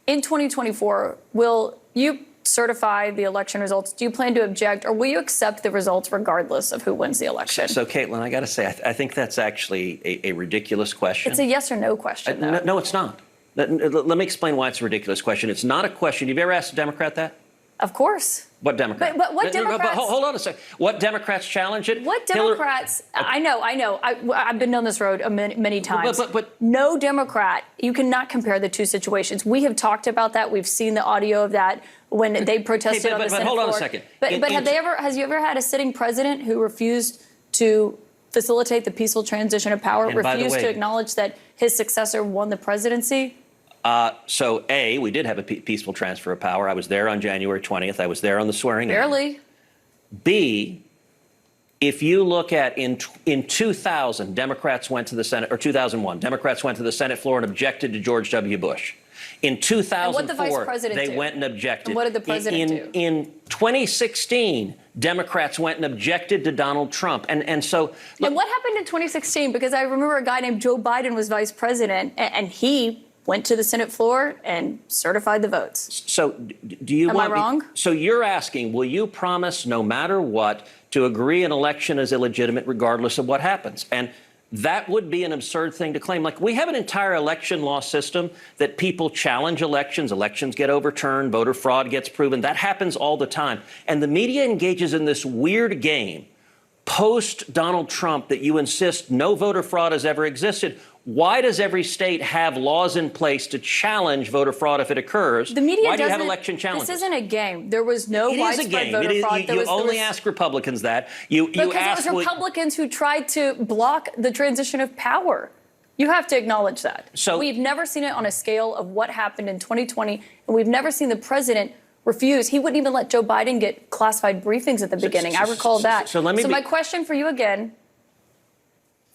In 2024, will you certify the election results? Do you plan to object, or will you accept the results regardless of who wins the election? So Caitlin, I got to say, I think that's actually a ridiculous question. It's a yes or no question, though. No, it's not. Let me explain why it's a ridiculous question. It's not a question. Have you ever asked a Democrat that? Of course. What Democrat? But what Democrats? Hold on a second. What Democrats challenge it? What Democrats? I know. I've been down this road many times. But no Democrat. You cannot compare the two situations. We have talked about that. We've seen the audio of that when they protested on the Senate floor. Hold on a second. But has you ever had a sitting president who refused to facilitate the peaceful transition of power, refused to acknowledge that his successor won the presidency? So, A, we did have a peaceful transfer of power. I was there on January 20th. I was there on the swearing in. Barely. B, if you look at in 2000, Democrats went to the Senate, or 2001, Democrats went to the Senate floor and objected to George W. Bush. In 2004, they went and objected. And what did the president do? In 2016, Democrats went and objected to Donald Trump. And so... Look, and what happened in 2016? Because I remember a guy named Joe Biden was vice president, and he went to the Senate floor and certified the votes. So do you Am I wrong? So you're asking, will you promise no matter what to agree an election is illegitimate regardless of what happens? And that would be an absurd thing to claim. Like, we have an entire election law system that people challenge elections. Elections get overturned. Voter fraud gets proven. That happens all the time. And the media engages in this weird game post Donald Trump that you insist no voter fraud has ever existed. Why does every state have laws in place to challenge voter fraad if it occurs? The media Why do you have election challenges? This isn't a game. There was no widespread voter fraud. You only ask Republicans that. Because it was Republicans who tried to block the transition of power. You have to acknowledge that. So we've never seen it on a scale of what happened in 2020, and we've never seen the president refuse. He wouldn't even let Joe Biden get classified briefings at the beginning. I recall that. So my question for you again,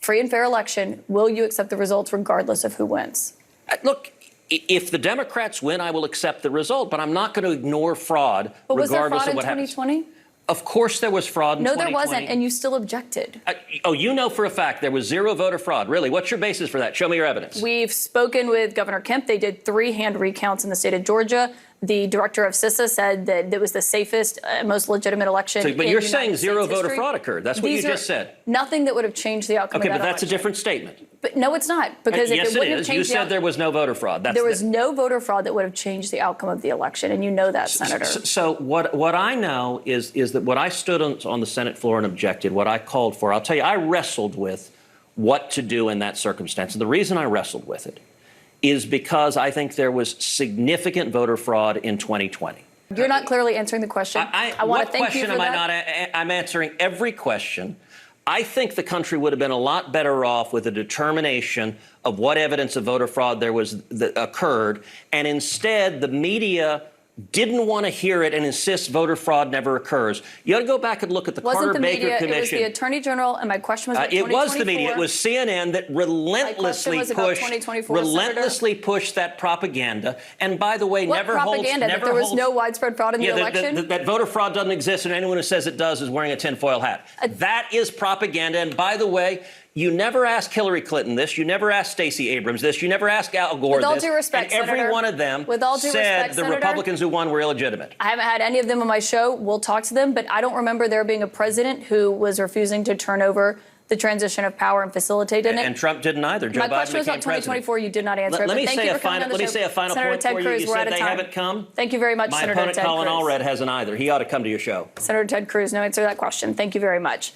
free and fair election, will you accept the results regardless of who wins? Look, if the Democrats win, I will accept the result, but I'm not going to ignore fraud regardless of what happens. Was there fraud in 2020? Of course there was fraud in 2020. No, there wasn't, and you still objected. You know for a fact there was zero voter fraud. Really? What's your basis for that? Show me your evidence. We've spoken with Governor Kemp. They did 3 hand recounts in the state of Georgia. The director of CISA said that it was the safest, most legitimate election. But you're saying zero voter fraud occurred. That's what you just said. Nothing that would have changed the outcome of that election. Okay, but that's a different statement. But no, it's not. Because yes, it is. You said there was no voter fraud. There was no voter fraud that would have changed the outcome of the election, and you know that, Senator. So what I know is that what I stood on the Senate floor and objected, what I called for, I'll tell you, I wrestled with what to do in that circumstance. And the reason I wrestled with it is because I think there was significant voter fraud in 2020. You're not clearly answering the question. I want to thank you for that. What question am I not? I'm answering every question. I think the country would have been a lot better off with a determination of what evidence of voter fraud there was that occurred, and instead the media didn't want to hear it and insists voter fraud never occurs. You ought to go back and look at the Carter-Baker Commission. It was the Attorney General, and my question was about 2024. It was the media. It was CNN that relentlessly pushed that propaganda. And by the way, never propaganda? That there was no widespread fraud in the election? That voter fraud doesn't exist, and anyone who says it does is wearing a tinfoil hat. That is propaganda. And by the way, you never asked Hillary Clinton this. You never asked Stacey Abrams this. You never asked Al Gore this. With all due respect, and every Senator, one of them said the Republicans who won were illegitimate. I haven't had any of them on my show. We'll talk to them. But I don't remember there being a president who was refusing to turn over the transition of power and facilitated it. And Trump didn't either. Joe My Biden question was about 2024. President. You did not answer it. Let me say a final Senator point Ted for Cruz, you. You said they haven't come. Thank you very much, Senator Ted Cruz. My opponent, Colin Allred, hasn't either. He ought to come to your show. Senator Ted Cruz, no answer to that question. Thank you very much.